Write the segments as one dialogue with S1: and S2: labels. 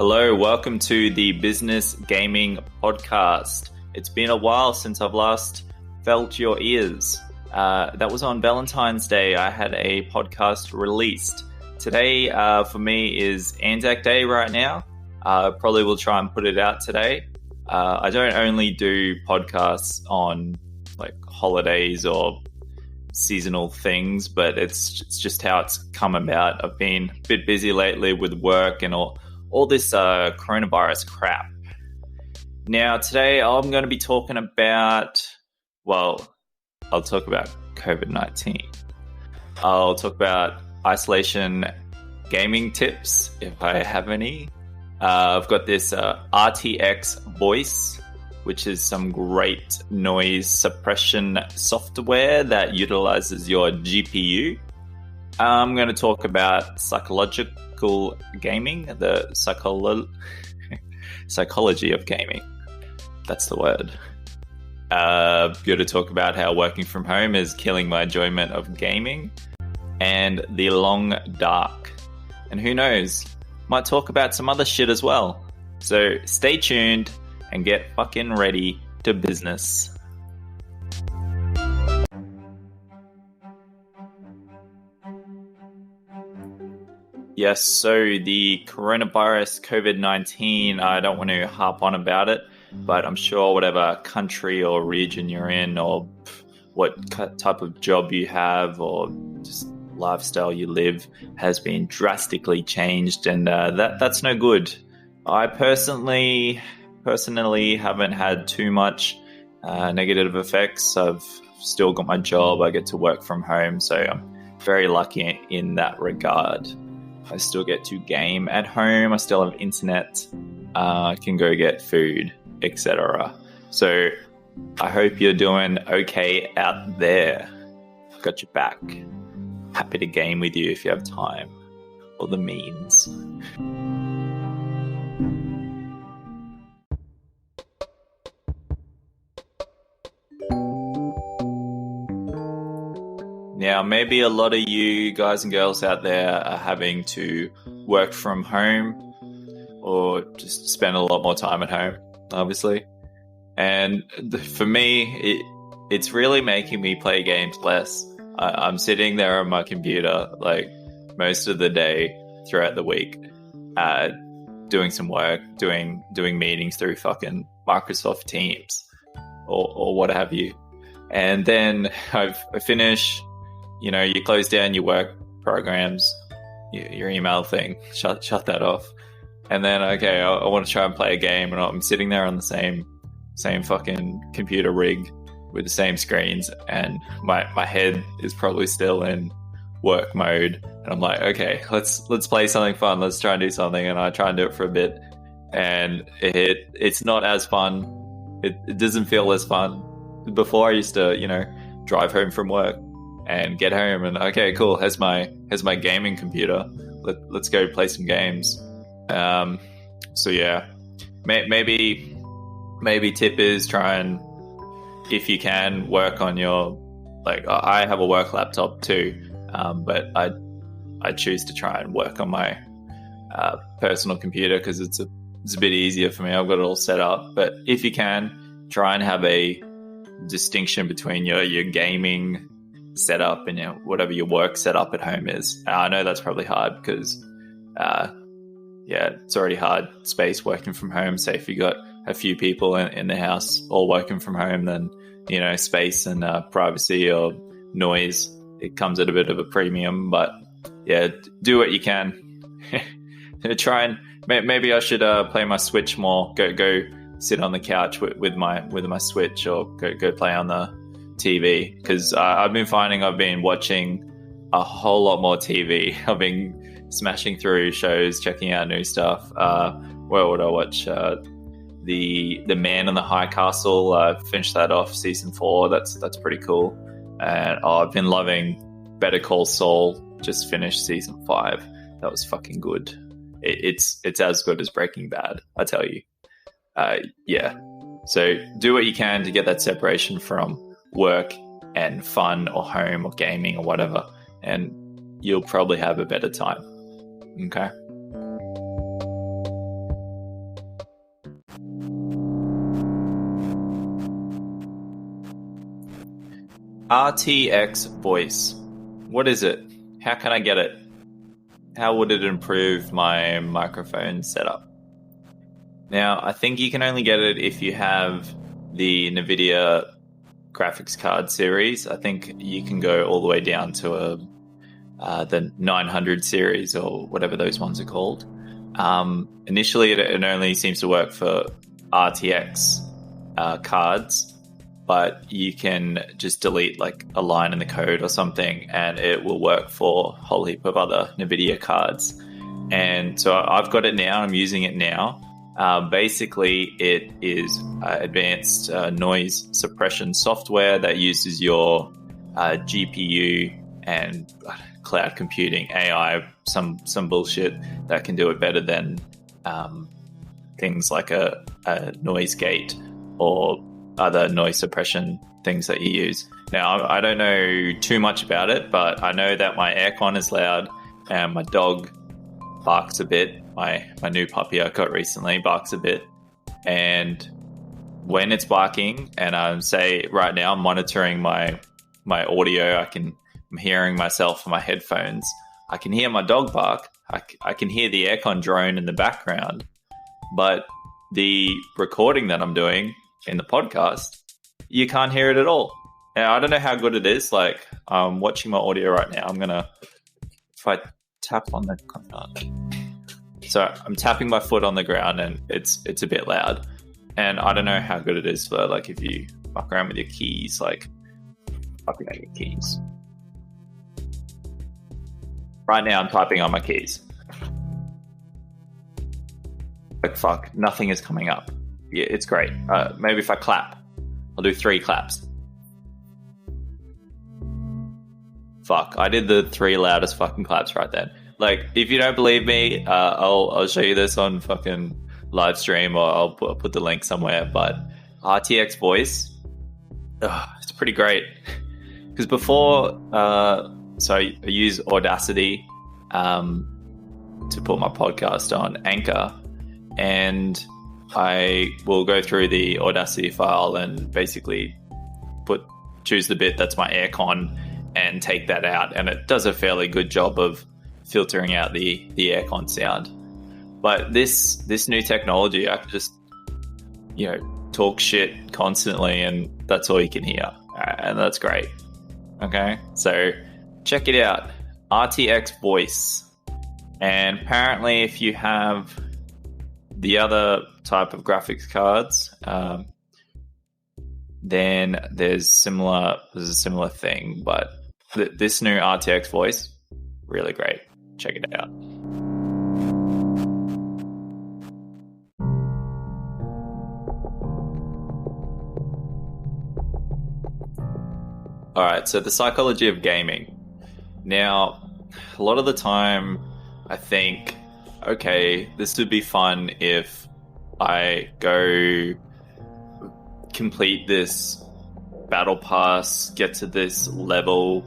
S1: Hello, welcome to the Business Gaming Podcast. It's been a while since I've last felt your ears. That was on Valentine's Day. I had a podcast released. Today, for me, is Anzac Day right now. Probably will try and put it out today. I don't only do podcasts on like holidays or seasonal things, but it's just how it's come about. I've been a bit busy lately with work and all this coronavirus crap. Now, today I'm going to be talking about, I'll talk about COVID-19. I'll talk about isolation gaming tips, if I have any. I've got this RTX Voice, which is some great noise suppression software that utilizes your GPU. I'm going to talk about psychological gaming, the psychology of gaming. That's the word. I'm going to talk about how working from home is killing my enjoyment of gaming, and the long dark. And who knows, might talk about some other shit as well. So stay tuned and get fucking ready to business. Yes, so the coronavirus, COVID-19, I don't want to harp on about it, but I'm sure whatever country or region you're in, or what type of job you have, or just lifestyle you live, has been drastically changed, and that's no good. I personally haven't had too much negative effects. I've still got my job. I get to work from home, so I'm very lucky in that regard. I still get to game at home. I still have internet. I can go get food, etc. So I hope you're doing okay out there. I've got your back. Happy to game with you if you have time or the means. Now, maybe a lot of you guys and girls out there are having to work from home or just spend a lot more time at home, obviously. And for me, it's really making me play games less. I'm sitting there on my computer like most of the day throughout the week, doing some work, doing meetings through fucking Microsoft Teams or what have you. And then I finish. You know, you close down your work programs, your email thing, shut that off. And then, okay, I want to try and play a game, and I'm sitting there on the same fucking computer rig with the same screens, and my head is probably still in work mode. And I'm like, okay, let's play something fun. Let's try and do something. And I try and do it for a bit, and it's not as fun. It doesn't feel as fun. Before, I used to, drive home from work and get home and okay, cool. Here's my gaming computer. Let's go play some games. So yeah, maybe tip is try and, if you can, work on your, like, I have a work laptop too, but I choose to try and work on my personal computer because it's a bit easier for me. I've got it all set up. But if you can, try and have a distinction between your gaming setup and whatever your work setup at home is. I know that's probably hard because it's already hard space working from home. Say if you got a few people in the house all working from home, then space and privacy or noise, it comes at a bit of a premium. But yeah, do what you can. Try and maybe I should play my Switch more. Go sit on the couch with my Switch, or go play on the TV, because I've been finding I've been watching a whole lot more TV. I've been smashing through shows, checking out new stuff. Where would I watch? The Man in the High Castle. Finished that off, season 4. That's pretty cool. And I've been loving Better Call Saul. Just finished season 5. That was fucking good. It's as good as Breaking Bad, I tell you. Yeah. So do what you can to get that separation from work and fun or home or gaming or whatever, and you'll probably have a better time. Okay. RTX Voice. What is it? How can I get it? How would it improve my microphone setup? Now, I think you can only get it if you have the NVIDIA graphics card series. I think you can go all the way down to the 900 series or whatever those ones are called. Initially, it only seems to work for RTX cards, but you can just delete like a line in the code or something and it will work for a whole heap of other NVIDIA cards. And so I've got it now. I'm using it now. Basically, it is advanced noise suppression software that uses your GPU and cloud computing, AI, some bullshit that can do it better than things like a noise gate or other noise suppression things that you use. Now, I don't know too much about it, but I know that my aircon is loud and my dog barks a bit. My new puppy I got recently barks a bit. And when it's barking, and I'm right now I'm monitoring my audio, I'm hearing myself on my headphones. I can hear my dog bark. I can hear the aircon drone in the background. But the recording that I'm doing in the podcast, you can't hear it at all. Now, I don't know how good it is. Like, I'm watching my audio right now. If I tap on the... So I'm tapping my foot on the ground and it's a bit loud. And I don't know how good it is for, like, if you fuck around with your keys, like, typing on your keys. Right now I'm typing on my keys. Like, fuck, nothing is coming up. Yeah, it's great. Maybe if I clap, I'll do 3 claps. Fuck, I did the 3 loudest fucking claps right then. Like, if you don't believe me, I'll show you this on fucking live stream, or I'll put the link somewhere. But RTX Voice, it's pretty great. Because before, so I use Audacity to put my podcast on Anchor, and I will go through the Audacity file and basically choose the bit that's my aircon and take that out, and it does a fairly good job of filtering out the aircon sound. But this new technology, I can just talk shit constantly, and that's all you can hear, and that's great. Okay, so check it out, RTX Voice. And apparently, if you have the other type of graphics cards, then there's a similar thing. But this new RTX Voice, really great. Check it out. All right, so the psychology of gaming. Now, a lot of the time, I think, okay, this would be fun if I go complete this battle pass, get to this level,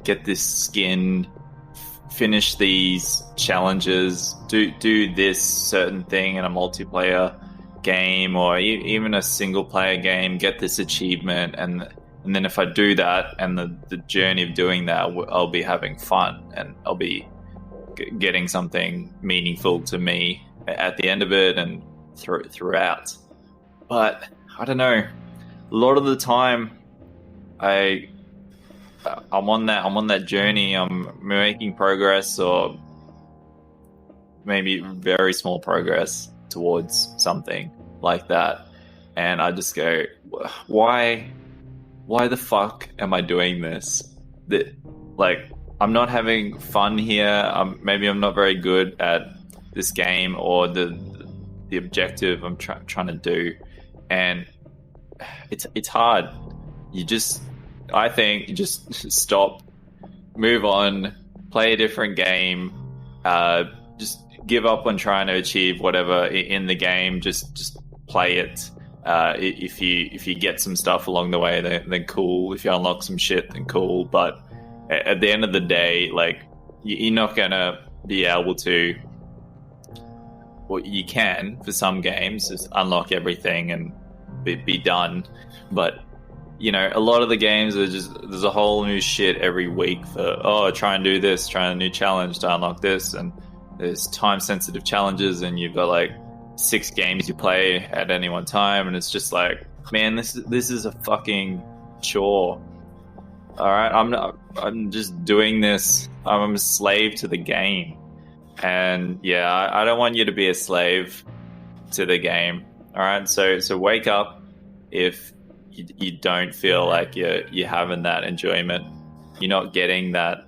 S1: get this skin, finish these challenges, do this certain thing in a multiplayer game or even a single player game, get this achievement, and then if I do that and the journey of doing that, I'll be having fun and I'll be getting something meaningful to me at the end of it and throughout. But I don't know, a lot of the time I'm on that journey, I'm making progress or maybe very small progress towards something like that, and I just go, why the fuck am I doing this? Like, I'm not having fun here. Maybe I'm not very good at this game or the objective I'm trying to do, and it's hard. I think you just stop, move on, play a different game, just give up on trying to achieve whatever in the game. Just play it. If you get some stuff along the way, then cool. If you unlock some shit, then cool. But at the end of the day, like, you're not gonna be able to. Well, you can for some games just unlock everything and be done, but a lot of the games are just, there's a whole new shit every week for, try and do this, try a new challenge to unlock this, and there's time sensitive challenges, and you've got like 6 games you play at any one time, and it's just like, man, this is a fucking chore. All right, I'm just doing this. I'm a slave to the game, and yeah, I don't want you to be a slave to the game. All right, so wake up if you don't feel like you're having that enjoyment. You're not getting that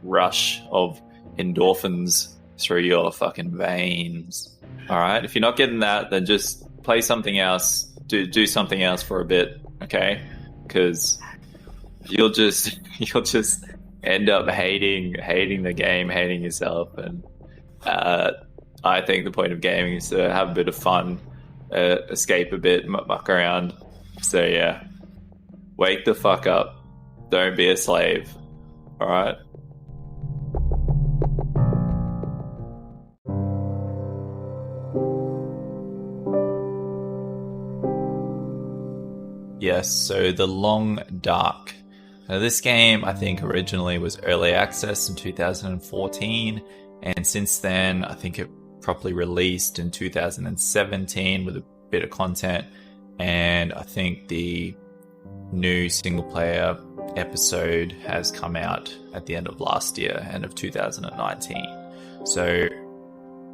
S1: rush of endorphins through your fucking veins. All right, if you're not getting that, then just play something else. Do something else for a bit, okay? Because you'll just end up hating the game, hating yourself, and I think the point of gaming is to have a bit of fun, escape a bit, muck around. So yeah, wake the fuck up. Don't be a slave. All right. Yes, so The Long Dark. Now, this game, I think, originally was early access in 2014, and since then, I think it properly released in 2017 with a bit of content, and I think the new single-player episode has come out at the end of last year, end of 2019. So,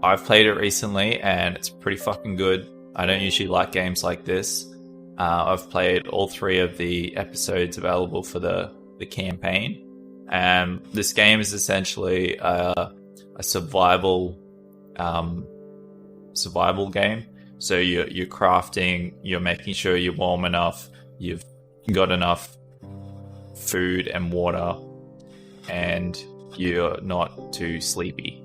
S1: I've played it recently, and it's pretty fucking good. I don't usually like games like this. I've played all 3 of the episodes available for the campaign. This game is essentially a survival game. So you're crafting, you're making sure you're warm enough, you've got enough food and water, and you're not too sleepy.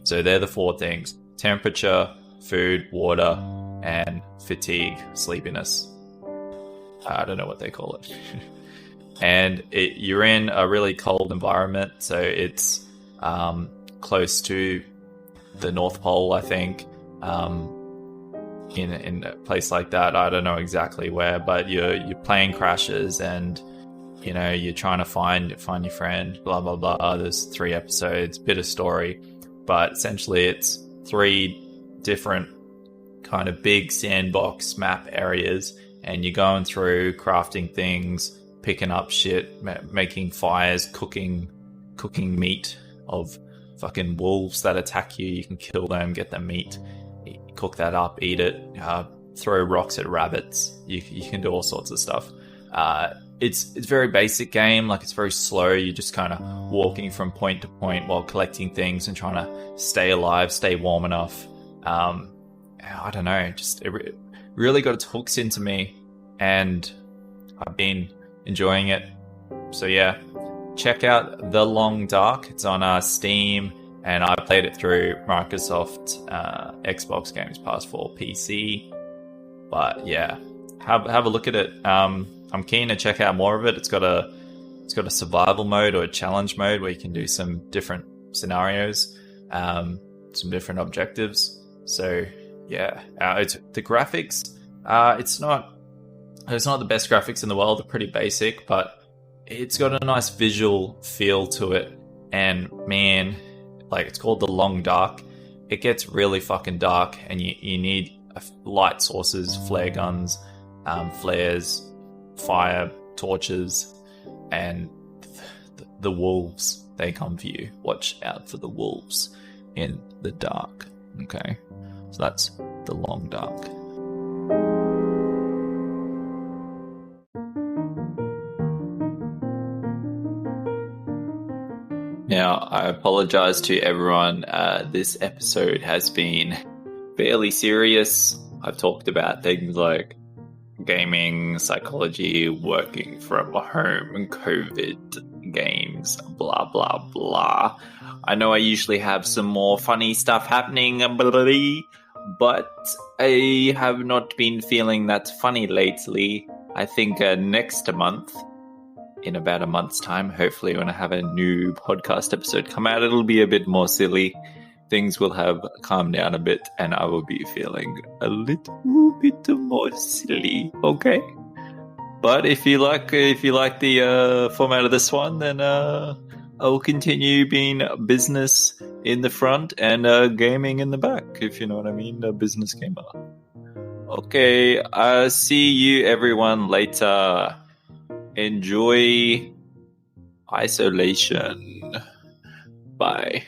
S1: So they're the 4 things: temperature, food, water, and fatigue, sleepiness. I don't know what they call it. And you're in a really cold environment, so it's close to the North Pole, I think. In a place like that, I don't know exactly where, but your plane crashes, and you're trying to find your friend. Blah blah blah. There's 3 episodes, bit of story, but essentially it's 3 different kind of big sandbox map areas, and you're going through crafting things, picking up shit, making fires, cooking meat of fucking wolves that attack you. You can kill them, get their meat, cook that up, eat it, throw rocks at rabbits. You can do all sorts of stuff. It's very basic game, like it's very slow. You're just kind of walking from point to point while collecting things and trying to stay alive, stay warm enough. I don't know, just it really got its hooks into me, and I've been enjoying it. So yeah, check out The Long Dark. It's on Steam, and I played it through Microsoft Xbox Games Pass for PC. But yeah, have a look at it. I'm keen to check out more of it. It's got a survival mode or a challenge mode where you can do some different scenarios, some different objectives. So yeah, it's the graphics. It's not the best graphics in the world. They're pretty basic, but it's got a nice visual feel to it. And man, like, it's called The Long Dark. It gets really fucking dark, and you need light sources, flare guns, flares, fire, torches, and the wolves. They come for you. Watch out for the wolves in the dark. Okay, so that's The Long Dark. Now, I apologize to everyone. This episode has been fairly serious. I've talked about things like gaming, psychology, working from home, and COVID, games, blah, blah, blah. I know I usually have some more funny stuff happening, but I have not been feeling that funny lately. I think next month, in about a month's time, hopefully when I have a new podcast episode come out, it'll be a bit more silly. things will have calmed down a bit, and I will be feeling a little bit more silly. Okay. But if you like the format of this one, then I will continue being business in the front and gaming in the back, if you know what I mean, a business gamer. Okay, see you everyone later. Enjoy isolation. Bye.